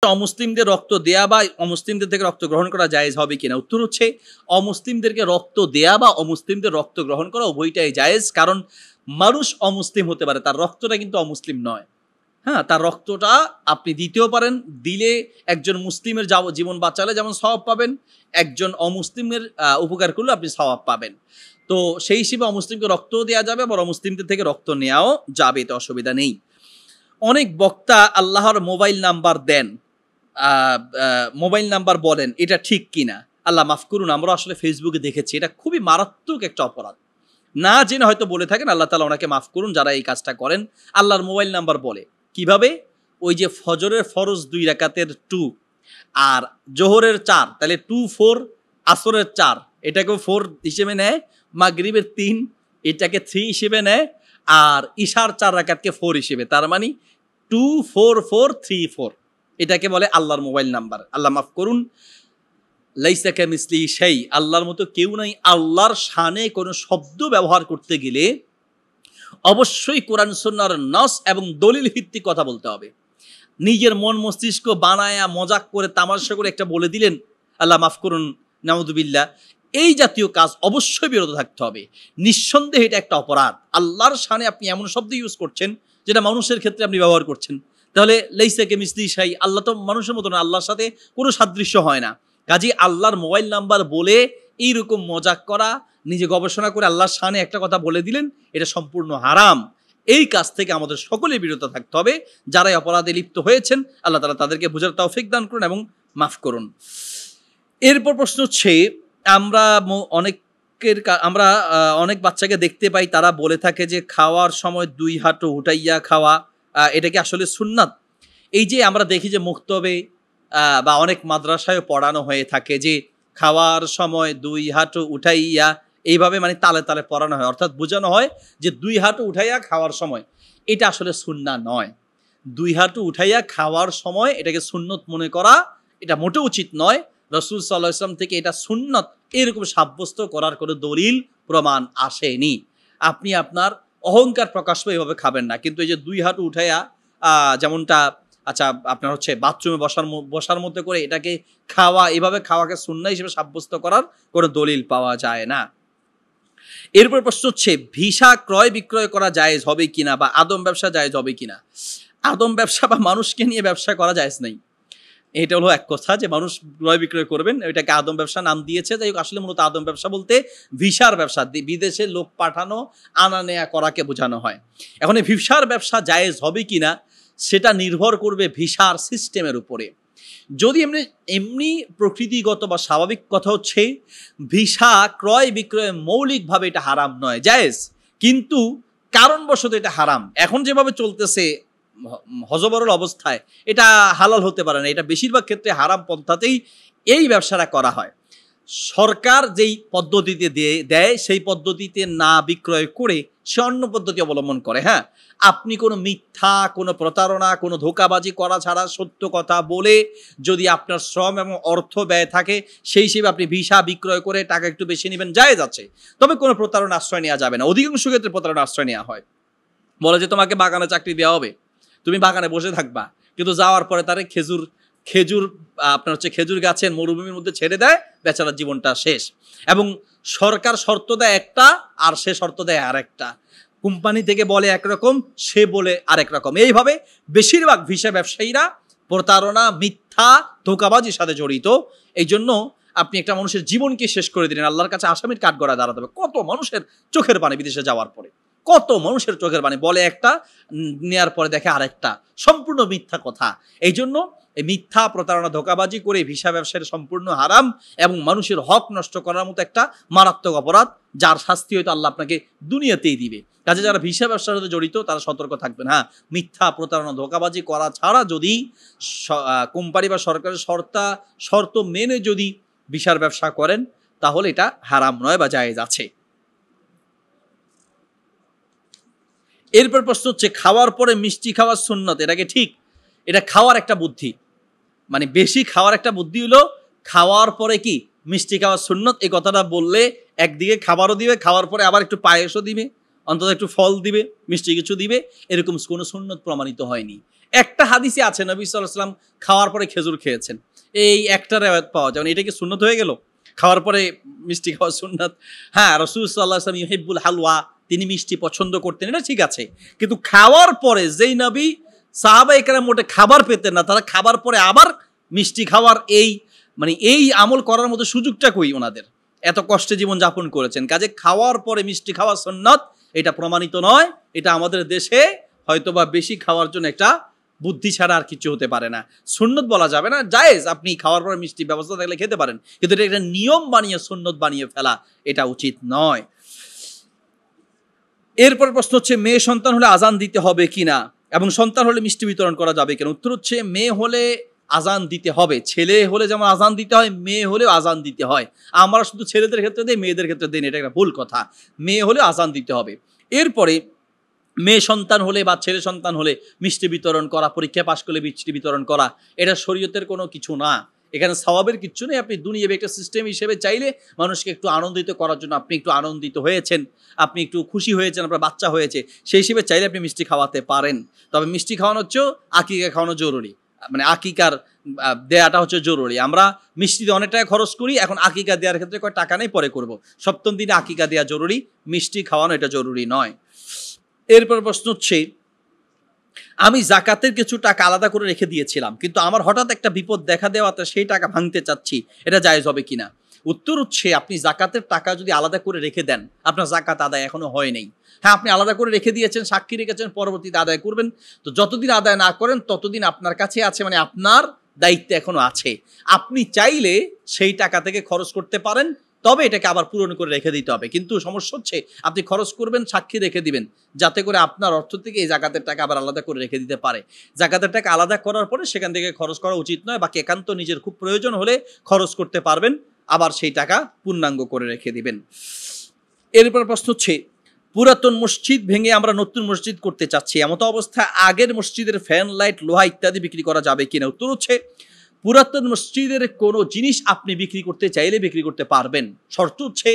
অমুসলিমদের রক্ত দেয়া বা অমুসলিমদের থেকে রক্ত গ্রহণ করা জায়েজ হবে কিনা? উত্তর হচ্ছে অমুসলিমদেরকে রক্ত দেয়া বা অমুসলিমদের রক্ত গ্রহণ করা উভয়টাই জায়েজ। কারণ মানুষ অমুসলিম হতে পারে, তার রক্তটা কিন্তু অমুসলিম নয়। হ্যাঁ, তার রক্তটা আপনি দিতেও পারেন, দিলে একজন মুসলিমের জীবন বাঁচালে যেমন সওয়াব পাবেন, একজন অমুসলিমের উপকার করলে আপনি সওয়াব পাবেন। তো সেই হিসেবে অমুসলিমকে রক্তও দেওয়া যাবে, আবার অমুসলিমদের থেকে রক্ত নেওয়াও যাবে, এতে অসুবিধা নেই। অনেক বক্তা আল্লাহর মোবাইল নাম্বার দেন, মোবাইল নাম্বার বলেন, এটা ঠিক কিনা? আল্লাহ মাফ করুন, আমরা আসলে ফেসবুকে দেখেছি, এটা খুবই মারাত্মক একটা অপরাধ। না জেনে হয়তো বলে থাকেন, আল্লাহ তাআলা ওনাকে মাফ করুন যারা এই কাজটা করেন। আল্লাহর মোবাইল নাম্বার বলে কিভাবে? ওই যে ফজরের ফরজ 2 রাকাতের 2 আর জোহরের 4, তাহলে 2 4, আসরের 4 এটাকেও 4 হিসেবে নেয়, মাগরিবের 3 এটাকে 3 হিসেবে নেয়, আর ইশার 4 রাকাতকে 4 হিসেবে। তার মানে 2 4 4 3 4, এটাকে বলে আল্লাহর মোবাইল নাম্বার। আল্লাহ মাফ করুন, লাইসা কামিসলিহি শাই, আল্লাহর মতো কেউ নাই। আল্লাহর শানে কোনো শব্দ ব্যবহার করতে গেলে অবশ্যই কোরআন সুন্নাহর নস এবং দলিল ভিত্তিক কথা বলতে হবে। নিজের মন মস্তিষ্ক বানায়া মজাক করে তামাশা করে একটা বলে দিলেন, আল্লাহ মাফ করুন, নাউযুবিল্লাহ, এই জাতীয় কাজ অবশ্যই বিরত থাকতে হবে। নিঃসন্দেহে এটা একটা অপরাধ। আল্লাহর শানে আপনি এমন শব্দ ইউজ করছেন যেটা মানুষের ক্ষেত্রে আপনি ব্যবহার করছেন। তাহলে লাইসা কামিসলিহি শাই, আল্লাহ তো মানুষের মতো না, আল্লাহর সাথে কোনো সাদৃশ্য হয় না। কাজী আল্লাহর মোবাইল নাম্বার বলে এইরকম মজাক করা, নিজে গবেষণা করে আল্লাহর শানে একটা কথা বলে দিলেন, এটা সম্পূর্ণ হারাম। এই কাজ থেকে আমাদের সকলেই বিরত থাকতে হবে। যারাই অপরাধে লিপ্ত হয়েছেন, আল্লাহ তাআলা তাদেরকে বুঝার তৌফিক দান করুন এবং মাফ করুন। এরপর প্রশ্ন হচ্ছে, আমরা অনেক বাচ্চাকে দেখতে পাই, তারা বলে থাকে যে খাওয়ার সময় 2 হাঁটু উঠাইয়া খাওয়া, এটা কি আসলে সুন্নাত? এই যে আমরা দেখি যে মুক্তবে বা অনেক মাদ্রাসায় পড়ানো হয়ে থাকে যে খাওয়ার সময় 2 হাঁটু উঠাইয়া, এইভাবে মানে তালে তালে পড়ানো হয়, অর্থাৎ বোঝানো হয় যে 2 হাঁটু উঠাইয়া খাওয়ার সময়। এটা আসলে সুন্নাহ নয়। 2 হাঁটু উঠাইয়া খাওয়ার সময় এটাকে সুন্নত মনে করা, এটা মোটেও উচিত নয়। রাসূল সাল্লাল্লাহু আলাইহি ওয়াসাল্লাম থেকে এটা সুন্নত এরকম সাব্যস্ত করার কোনো দলিল প্রমাণ আসেনি। আপনি আপনার অহংকার প্রকাশ পেয়ে এভাবে খাবেন না। কিন্তু এই যে 2 হাঁটু উঠাইয়া যেমনটা আচ্ছা আপনার হচ্ছে বাথরুমে বসার মধ্যে করে এটাকে খাওয়া, এভাবে খাওয়াকে সুন্নাহ হিসেবে সাব্যস্ত করার কোনো দলিল পাওয়া যায় না। এরপর প্রশ্ন হচ্ছে, ভিসা ক্রয় বিক্রয় করা জায়েজ হবে কিনা, বা আদম ব্যবসা জায়েজ হবে কিনা? আদম ব্যবসা বা মানুষকে নিয়ে ব্যবসা করা জায়েজ নাই। এটা হলো এক কথা যে মানুষ ক্রয় বিক্রয় করবেন, এটাকে আদম ব্যবসা নাম দিয়েছে। যাই হোক, আসলে মূলত আদম ব্যবসা বলতে ভিসার ব্যবসা, বিদেশে লোক পাঠানো আনা নেয়া করাকে বোঝানো হয়। এখন এই ভিসার ব্যবসা জায়েজ হবে কিনা সেটা নির্ভর করবে ভিসার সিস্টেমের উপরে। যদি এমনি প্রকৃতিগত বা স্বাভাবিক কথা হচ্ছে, ভিসা ক্রয় বিক্রয় মৌলিকভাবে এটা হারাম নয়, জায়েজ, কিন্তু কারণবশত এটা হারাম। এখন যেভাবে চলতেছে হযবরল অবস্থায় এটা হালাল হতে পারে না। এটা বেশিরভাগ ক্ষেত্রে হারাম পন্থাতেই এই ব্যবসাটা করা হয়। সরকার যেই পদ্ধতিতে দেয় সেই পদ্ধতিতে না বিক্রয় করে সে অন্য পদ্ধতি অবলম্বন করে। হ্যাঁ, আপনি কোনো মিথ্যা, কোনো প্রতারণা, কোনো ধোঁকাবাজি করা ছাড়া সত্য কথা বলে যদি আপনার শ্রম এবং অর্থ ব্যয় থাকে, সেই হিসেবে আপনি ভিসা বিক্রয় করে টাকা একটু বেশি নেবেন, জায়েজ আছে। তবে কোনো প্রতারণা আশ্রয় নেওয়া যাবে না। অধিকাংশ ক্ষেত্রে প্রতারণা আশ্রয় নেওয়া হয়। বলে যে তোমাকে বাগানে চাকরি দেওয়া হবে, তুমি বাগানে বসে থাকবা, কিন্তু যাওয়ার পরে তারে খেজুর আপনার হচ্ছে খেজুর গাছের মরুভূমির মধ্যে ছেড়ে দেয়, বেচারার জীবনটা শেষ। এবং সরকার শর্ত দেয় একটা, আর সে শর্ত দেয় আরেকটা। কোম্পানি থেকে বলে একরকম, সে বলে আরেক রকম। এইভাবে বেশিরভাগ ভিসা ব্যবসায়ীরা প্রতারণা, মিথ্যা, ধোঁকাবাজির সাথে জড়িত। এই জন্য আপনি একটা মানুষের জীবনকে শেষ করে দিলেন, আল্লাহর কাছে আসামির কাঠগড়ায় দাঁড়াতে হবে। কত মানুষের চোখের পানি বিদেশে যাওয়ার পরে, কত মানুষের চোখের পানি, বলে একটা, নেয়ার পরে দেখে আরেকটা, সম্পূর্ণ মিথ্যা কথা। এই জন্য এই মিথ্যা, প্রতারণা, ধোঁকাবাজি করে ভিসা ব্যবসার সম্পূর্ণ হারাম এবং মানুষের হক নষ্ট করার মতো একটা মারাত্মক অপরাধ, যার শাস্তি হয়তো আল্লাহ আপনাকে দুনিয়াতেই দিবে। কাজে যারা ভিসা ব্যবসার সাথে জড়িত তারা সতর্ক থাকবেন। হ্যাঁ, মিথ্যা, প্রতারণা, ধোঁকাবাজি করা ছাড়া যদি কোম্পানি বা সরকারের শর্ত মেনে যদি ভিসার ব্যবসা করেন, তাহলে এটা হারাম নয় বা জায়েজ আছে। এরপর প্রশ্ন হচ্ছে, খাওয়ার পরে মিষ্টি খাওয়ার সুন্নত, এটাকে ঠিক? এটা খাওয়ার একটা বুদ্ধি, মানে বেশি খাওয়ার একটা বুদ্ধি হলো খাওয়ার পরে কি মিষ্টি খাওয়ার সুন্নত। এই কথাটা বললে একদিকে খাবারও দিবে, খাওয়ার পরে আবার একটু পায়েসও দিবে, অন্তত একটু ফল দিবে, মিষ্টি কিছু দিবে, এরকম কোনো সুন্নত প্রমাণিত হয়নি। একটা হাদিসে আছে নবী সাল্লাল্লাহু আলাইহি ওয়াসাল্লাম খাওয়ার পরে খেজুর খেয়েছেন, এই একটা রিওয়ায়াত পাওয়া যায়। এটা কি সুন্নত হয়ে গেল? খাওয়ার পরে মিষ্টি খাওয়া সুন্নাত? হ্যাঁ, রাসূল সাল্লাল্লাহু আলাইহি ওয়াসাল্লাম ইউহিব্বুল হালওয়া, তিনি মিষ্টি পছন্দ করতেন, এটা ঠিক আছে। কিন্তু খাওয়ার পরে যেই নবী সাহাবায়ে কেরাম মোটে খাবার পেতেন না, তারা খাবার পরে আবার মিষ্টি খাওয়ার এই আমল করার মতো সুযোগটা কই ওনাদের? এত কষ্টে জীবন যাপন করেছেন, কাজে খাওয়ার পরে মিষ্টি খাওয়া সুন্নাত এটা প্রমাণিত নয়। এটা আমাদের দেশে হয়তোবা বেশি খাওয়ার জন্য একটা বুদ্ধি ছাড়া আর কিছু হতে পারে না। সুন্নত বলা যাবে না, জায়েজ, আপনি খাওয়ার পরে মিষ্টি ব্যবস্থা থাকলে খেতে পারেন, কিন্তু এটা একটা নিয়ম বানিয়ে সুন্নত বানিয়ে ফেলা এটা উচিত নয়। এরপর প্রশ্ন হচ্ছে, মেয়ে সন্তান হলে আজান দিতে হবে কিনা এবং সন্তান হলে মিষ্টি বিতরণ করা যাবে কিনা? উত্তর হচ্ছে, মেয়ে হলে আজান দিতে হবে। ছেলে হলে যেমন আজান দিতে হয়, মেয়ে হলেও আজান দিতে হয়। আমরা শুধু ছেলেদের ক্ষেত্রে দেই, মেয়েদের ক্ষেত্রে দেই না, এটা একটা ভুল কথা। মেয়ে হলে আজান দিতে হবে। এরপরে মেয়ে সন্তান হলে বা ছেলে সন্তান হলে মিষ্টি বিতরণ করা, পরীক্ষা পাশ করলে মিষ্টি বিতরণ করা, এটা শরীয়তের কোনো কিছু না। এখানে সওয়াবের কিচ্ছু নেই। আপনি দুনিয়াবি একটা সিস্টেম হিসেবে চাইলে মানুষকে একটু আনন্দিত করার জন্য আপনি একটু আনন্দিত হয়েছেন, আপনি একটু খুশি হয়েছেন, আপনার বাচ্চা হয়েছে, সেই হিসেবে চাইলে আপনি মিষ্টি খাওয়াতে পারেন। তবে মিষ্টি খাওয়ানো হচ্ছে আকিকা খাওয়ানো জরুরি, মানে আকিকার দেয়াটা হচ্ছে জরুরি। আমরা মিষ্টিতে অনেক টাকা খরচ করি, এখন আকিকা দেওয়ার ক্ষেত্রে কয় টাকা নেই, পরে করব। সপ্তম দিনে আকিকা দেওয়া জরুরি, মিষ্টি খাওয়ানো এটা জরুরি নয়। এরপর প্রশ্ন হচ্ছে, আমি জাকাতের কিছু টাকা আলাদা করে রেখে দিয়েছিলাম, কিন্তু আমার হঠাৎ একটা বিপদ দেখা দেওয়াতে সেই টাকা ভাঙতে চাচ্ছি, এটা জায়েজ হবে কিনা? উত্তর হচ্ছে, আপনি জাকাতের টাকা যদি আলাদা করে রেখে দেন, আপনার জাকাত আদায় এখনো হয় নাই। হ্যাঁ, আপনি আলাদা করে রেখে দিয়েছেন, সাক্ষী রেখেছেন, পরবর্তীতে আদায় করবেন। তো যতদিন আদায় না করেন ততদিন আপনার কাছে আছে, মানে আপনার দায়িত্ব এখনো আছে। আপনি চাইলে সেই টাকা থেকে খরচ করতে পারেন, তবে এটাকে আবার পূরণ করে রেখে দিতে হবে। কিন্তু সমস্যা হচ্ছে, আপনি খরচ করবেন, সাক্ষী রেখে দিবেন, যাতে করে আপনার অর্থ থেকে এই জাকাতের টাকা আবার আলাদা করে রেখে দিতে পারে। জাকাতের টাকা আলাদা করার পরে সেখান থেকে খরচ করা উচিত নয়, বাকি একান্ত নিজের খুব প্রয়োজন হলে খরচ করতে পারবেন, আবার সেই টাকা পূর্ণাঙ্গ করে রেখে দিবেন। এরপর প্রশ্ন হচ্ছে, পুরাতন মসজিদ ভেঙে আমরা নতুন মসজিদ করতে চাচ্ছি, এমত অবস্থায় আগের মসজিদের ফ্যান, লাইট, লোহা ইত্যাদি বিক্রি করা যাবে কিনা? উত্তর হচ্ছে, পুরাতন মসজিদের কোনো জিনিস আপনি বিক্রি করতে চাইলে বিক্রি করতে পারবেন। শর্ত হচ্ছে